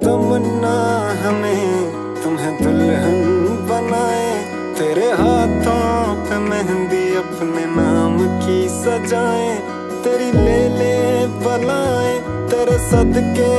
तमन्ना हमें तुम्हें दुल्हन बनाए, तेरे हाथों पे मेहंदी अपने नाम की सजाए, तेरी ले ले बलाए, तेरे सदके